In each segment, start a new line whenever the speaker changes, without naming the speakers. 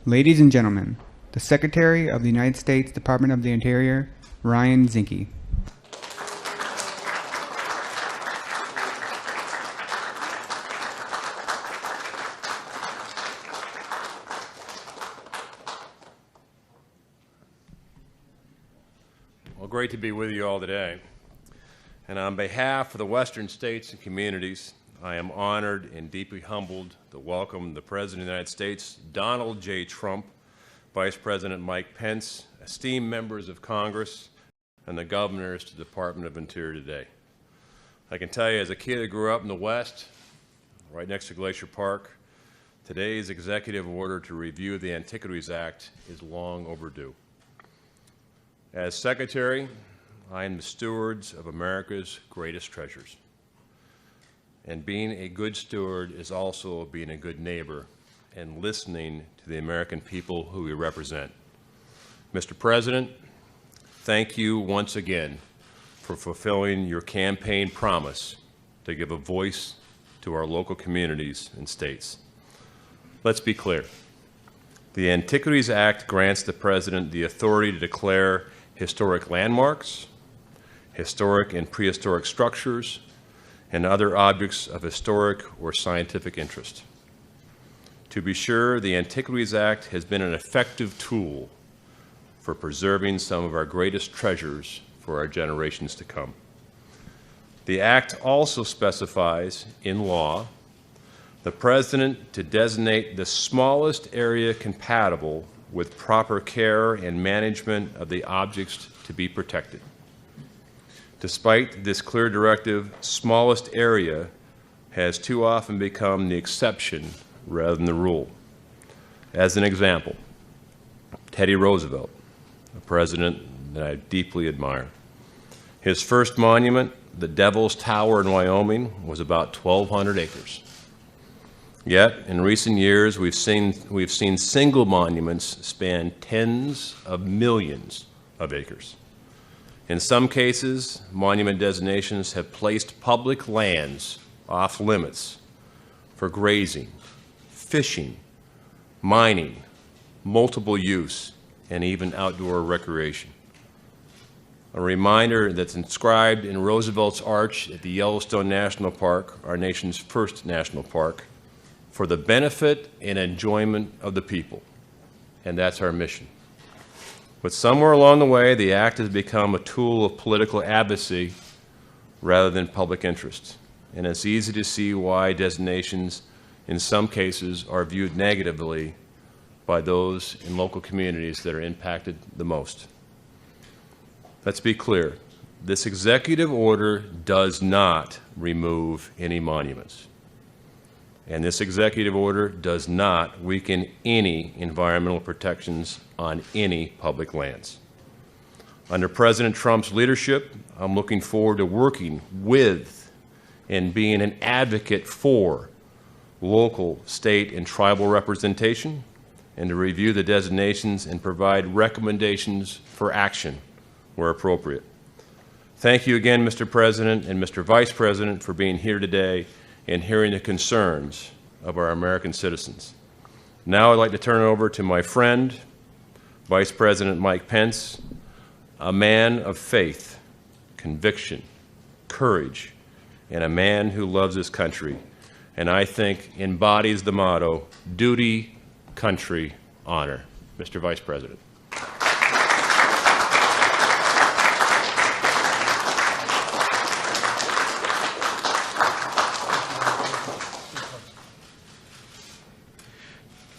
Ladies and gentlemen, the Secretary of the United States Department of the Interior, Ryan Zinke.
Well, great to be with you all today. And on behalf of the Western states and communities, I am honored and deeply humbled to welcome the President of the United States, Donald J. Trump, Vice President Mike Pence, esteemed members of Congress, and the governors to the Department of Interior today. I can tell you, as a kid who grew up in the West, right next to Glacier Park, today's executive order to review the Antiquities Act is long overdue. As Secretary, I am the stewards of America's greatest treasures. And being a good steward is also being a good neighbor and listening to the American people who we represent. Mr. President, thank you once again for fulfilling your campaign promise to give a voice to our local communities and states. Let's be clear. The Antiquities Act grants the President the authority to declare historic landmarks, historic and prehistoric structures, and other objects of historic or scientific interest. To be sure, the Antiquities Act has been an effective tool for preserving some of our greatest treasures for our generations to come. The Act also specifies in law the President to designate the smallest area compatible with proper care and management of the objects to be protected. Despite this clear directive, smallest area has too often become the exception rather than the rule. As an example, Teddy Roosevelt, a president that I deeply admire. His first monument, the Devil's Tower in Wyoming, was about 1,200 acres. Yet, in recent years, we've seen single monuments span tens of millions of acres. In some cases, monument designations have placed public lands off limits for grazing, fishing, mining, multiple use, and even outdoor recreation. A reminder that's inscribed in Roosevelt's Arch at the Yellowstone National Park, our nation's first national park, for the benefit and enjoyment of the people. And that's our mission. But somewhere along the way, the Act has become a tool of political advocacy rather than public interest. And it's easy to see why designations, in some cases, are viewed negatively by those in local communities that are impacted the most. Let's be clear. This executive order does not remove any monuments. And this executive order does not weaken any environmental protections on any public lands. Under President Trump's leadership, I'm looking forward to working with and being an advocate for local, state, and tribal representation, and to review the designations and provide recommendations for action where appropriate. Thank you again, Mr. President and Mr. Vice President, for being here today and hearing the concerns of our American citizens. Now I'd like to turn it over to my friend, Vice President Mike Pence, a man of faith, conviction, courage, and a man who loves his country, and I think embodies the motto, duty, country, honor. Mr. Vice President.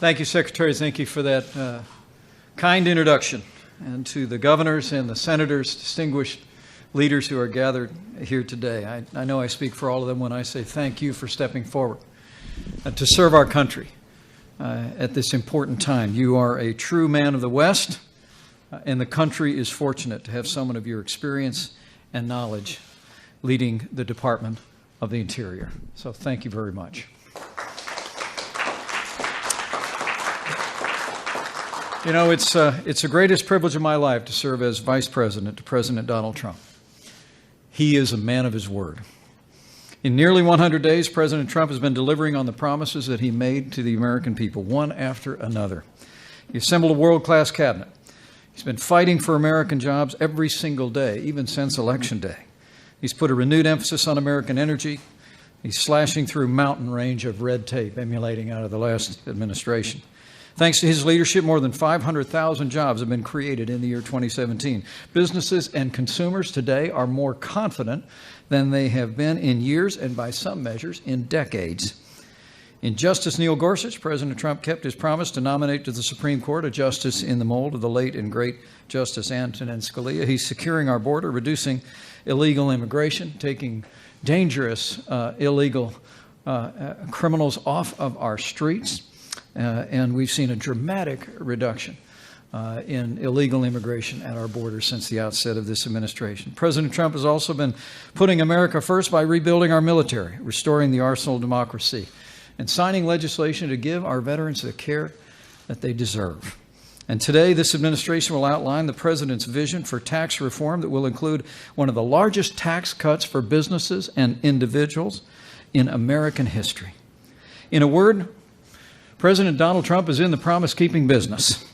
Thank you, Secretary Zinke, for that kind introduction, and to the governors and the senators, distinguished leaders who are gathered here today. I know I speak for all of them when I say thank you for stepping forward to serve our country at this important time. You are a true man of the West, and the country is fortunate to have someone of your experience and knowledge leading the Department of the Interior. So thank you very much. You know, it's the greatest privilege of my life to serve as Vice President to President Donald Trump. He is a man of his word. In nearly 100 days, President Trump has been delivering on the promises that he made to the American people, one after another. He assembled a world-class cabinet. He's been fighting for American jobs every single day, even since Election Day. He's put a renewed emphasis on American energy. He's slashing through a mountain range of red tape emulating out of the last administration. Thanks to his leadership, more than 500,000 jobs have been created in the year 2017. Businesses and consumers today are more confident than they have been in years and, by some measures, in decades. In Justice Neil Gorsuch, President Trump kept his promise to nominate to the Supreme Court a justice in the mold of the late and great Justice Antonin Scalia. He's securing our border, reducing illegal immigration, taking dangerous illegal criminals off of our streets. And we've seen a dramatic reduction in illegal immigration at our borders since the outset of this administration. President Trump has also been putting America first by rebuilding our military, restoring the arsenal of democracy, and signing legislation to give our veterans the care that they deserve. And today, this administration will outline the president's vision for tax reform that will include one of the largest tax cuts for businesses and individuals in American history. In a word, President Donald Trump is in the promise-keeping business.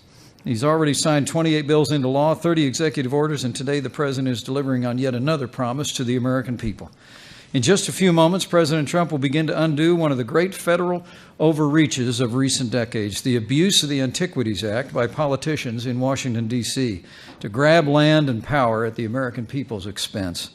He's already signed 28 bills into law, 30 executive orders, and today the president is delivering on yet another promise to the American people. In just a few moments, President Trump will begin to undo one of the great federal overreaches of recent decades, the abuse of the Antiquities Act by politicians in Washington, D.C., to grab land and power at the American people's expense.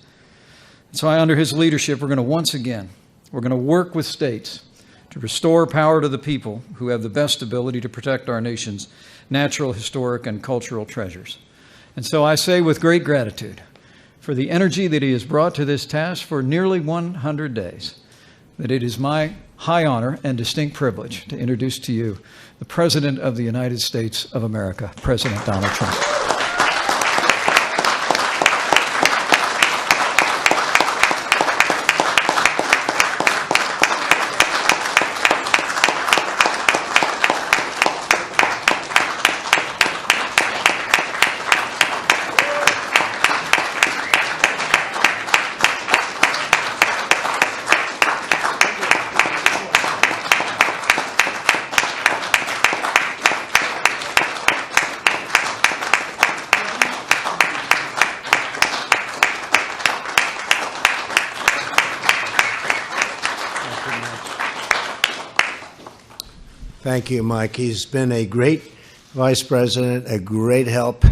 So under his leadership, we're going to work with states to restore power to the people who have the best ability to protect our nation's natural, historic, and cultural treasures. And so I say with great gratitude for the energy that he has brought to this task for nearly 100 days, that it is my high honor and distinct privilege to introduce to you the President of the United States of America, President Donald Trump.
Thank you, Mike. He's been a great vice president, a great help,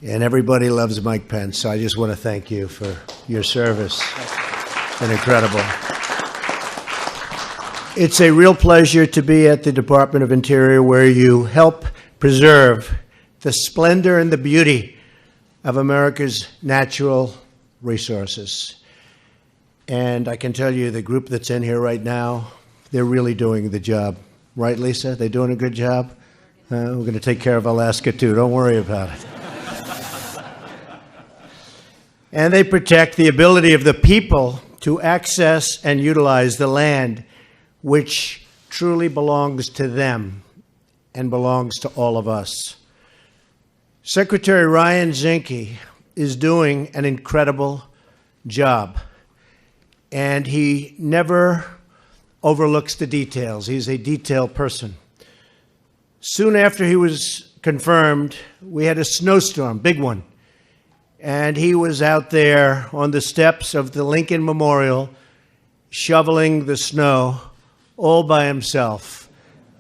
and everybody loves Mike Pence. So I just want to thank you for your service. It's been incredible. It's a real pleasure to be at the Department of Interior, where you help preserve the splendor and the beauty of America's natural resources. And I can tell you, the group that's in here right now, they're really doing the job. Right, Lisa? They're doing a good job? We're going to take care of Alaska, too. Don't worry about it. And they protect the ability of the people to access and utilize the land which truly belongs to them and belongs to all of us. Secretary Ryan Zinke is doing an incredible job, and he never overlooks the details. He's a detailed person. Soon after he was confirmed, we had a snowstorm, big one, and he was out there on the steps of the Lincoln Memorial shoveling the snow all by himself.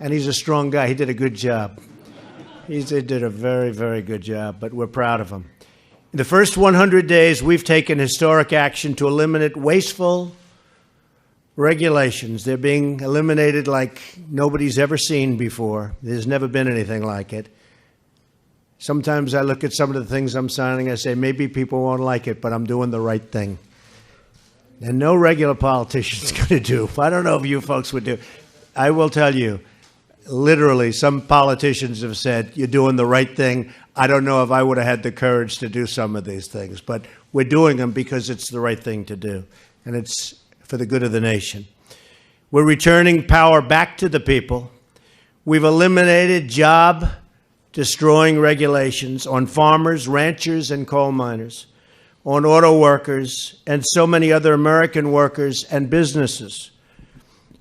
And he's a strong guy. He did a good job. He did a very, very good job, but we're proud of him. In the first 100 days, we've taken historic action to eliminate wasteful regulations. They're being eliminated like nobody's ever seen before. There's never been anything like it. Sometimes I look at some of the things I'm signing, I say, maybe people won't like it, but I'm doing the right thing. And no regular politician's going to do. I don't know if you folks would do. I will tell you, literally, some politicians have said, you're doing the right thing. I don't know if I would have had the courage to do some of these things, but we're doing them because it's the right thing to do. And it's for the good of the nation. We're returning power back to the people. We've eliminated job-destroying regulations on farmers, ranchers, and coal miners, on auto workers, and so many other American workers and businesses.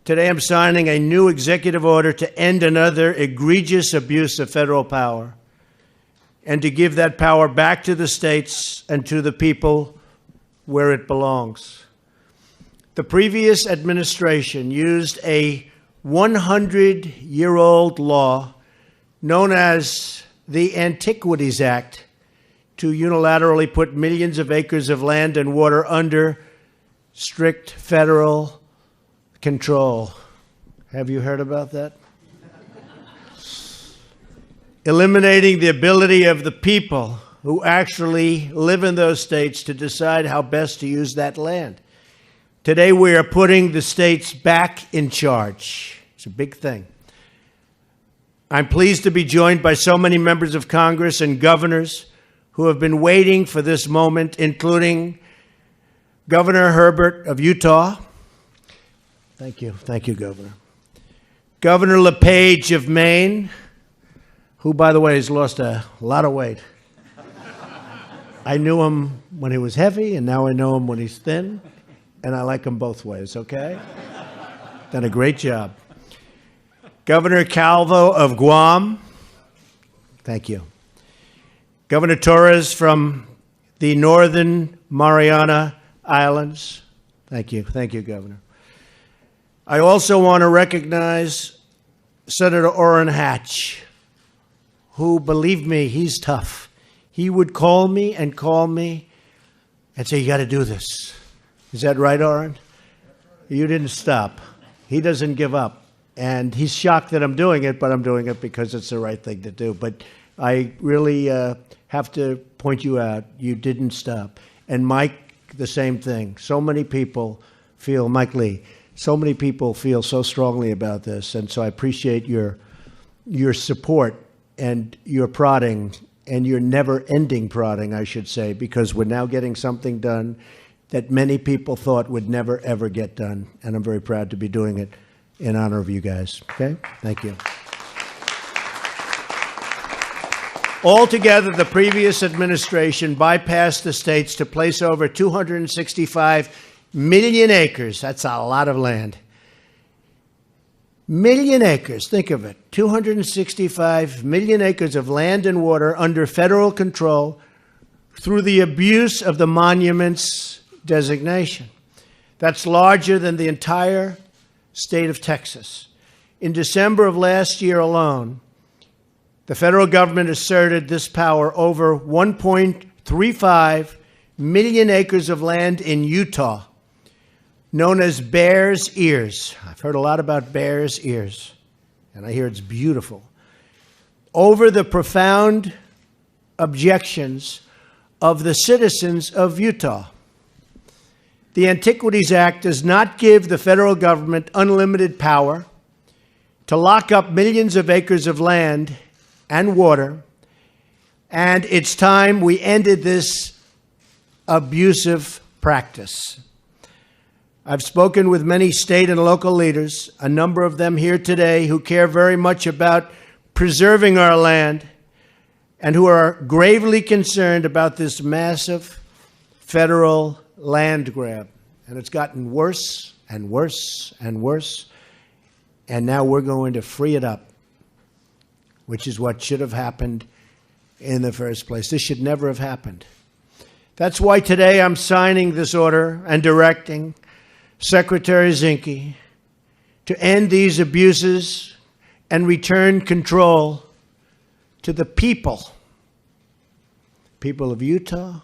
Today I'm signing a new executive order to end another egregious abuse of federal power and to give that power back to the states and to the people where it belongs. The previous administration used a 100-year-old law known as the Antiquities Act to unilaterally put millions of acres of land and water under strict federal control. Have you heard about that? Eliminating the ability of the people who actually live in those states to decide how best to use that land. Today we are putting the states back in charge. It's a big thing. I'm pleased to be joined by so many members of Congress and governors who have been waiting for this moment, including Governor Herbert of Utah. Thank you. Thank you, Governor. Governor LePage of Maine, who, by the way, has lost a lot of weight. I knew him when he was heavy, and now I know him when he's thin, and I like him both ways, okay? Done a great job. Governor Calvo of Guam. Thank you. Governor Torres from the Northern Mariana Islands. Thank you. Thank you, Governor. I also want to recognize Senator Orrin Hatch, who, believe me, he's tough. He would call me and say, you got to do this. Is that right, Orrin? You didn't stop. He doesn't give up. And he's shocked that I'm doing it, but I'm doing it because it's the right thing to do. But I really have to point you out. You didn't stop. And Mike, the same thing. So many people feel, Mike Lee, so many people feel so strongly about this. And so I appreciate your support and your prodding and your never-ending prodding, I should say, because we're now getting something done that many people thought would never, ever get done. And I'm very proud to be doing it in honor of you guys. Okay? Thank you. Altogether, the previous administration bypassed the states to place over 265 million acres. That's a lot of land. Million acres, think of it. 265 million acres of land and water under federal control through the abuse of the monuments designation. That's larger than the entire state of Texas. In December of last year alone, the federal government asserted this power over 1.35 million acres of land in Utah, known as Bears Ears. I've heard a lot about Bears Ears, and I hear it's beautiful. Over the profound objections of the citizens of Utah. The Antiquities Act does not give the federal government unlimited power to lock up millions of acres of land and water, and it's time we ended this abusive practice. I've spoken with many state and local leaders, a number of them here today, who care very much about preserving our land and who are gravely concerned about this massive federal land grab. And it's gotten worse and worse and worse. And now we're going to free it up, which is what should have happened in the first place. This should never have happened. That's why today I'm signing this order and directing Secretary Zinke to end these abuses and return control to the people of Utah,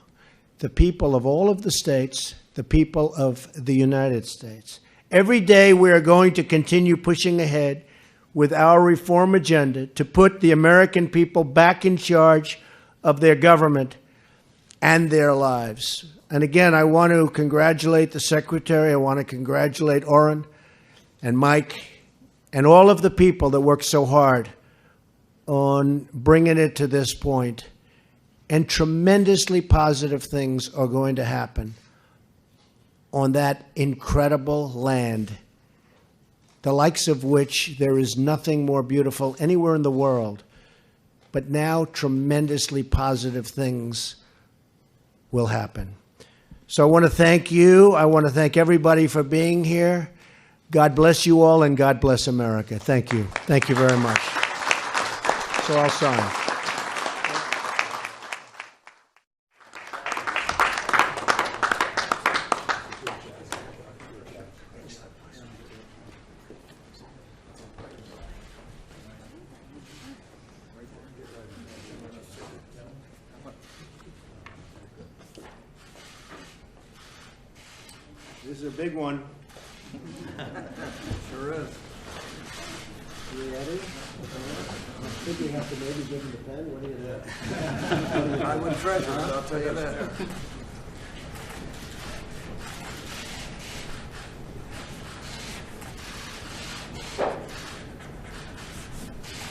the people of all of the states, the people of the United States. Every day we are going to continue pushing ahead with our reform agenda to put the American people back in charge of their government and their lives. And again, I want to congratulate the Secretary. I want to congratulate Orrin and Mike and all of the people that worked so hard on bringing it to this point. And tremendously positive things are going to happen on that incredible land, the likes of which there is nothing more beautiful anywhere in the world. But now tremendously positive things will happen. So I want to thank you. I want to thank everybody for being here. God bless you all, and God bless America. Thank you. Thank you very much. So I'll sign. This is a big one.
Sure is.
You ready? I think we have to maybe give him the pen. What do you do?
I would treasure it, I'll tell you that.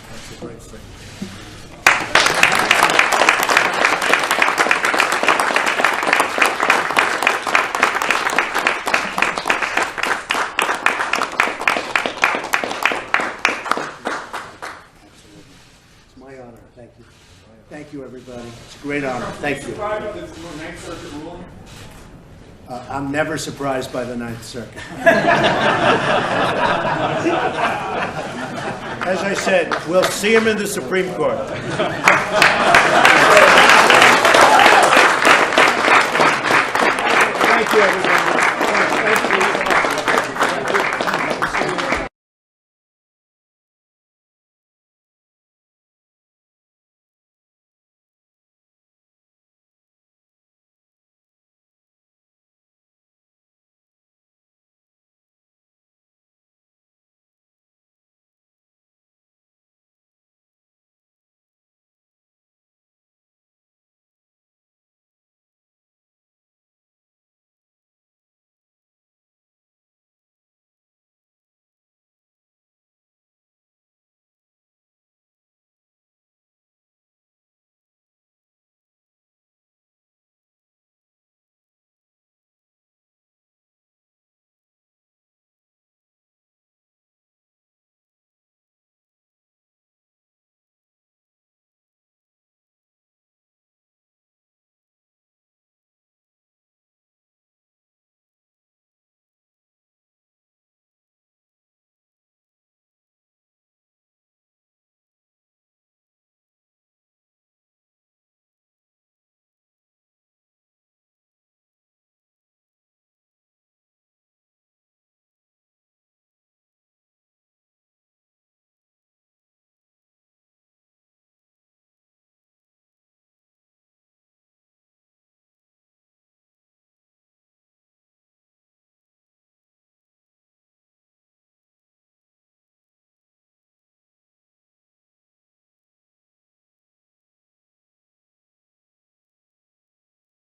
That's a great thing.
It's my honor. Thank you. Thank you, everybody. It's a great honor. Thank you. I'm never surprised by the Ninth Circuit. As I said, we'll see him in the Supreme Court.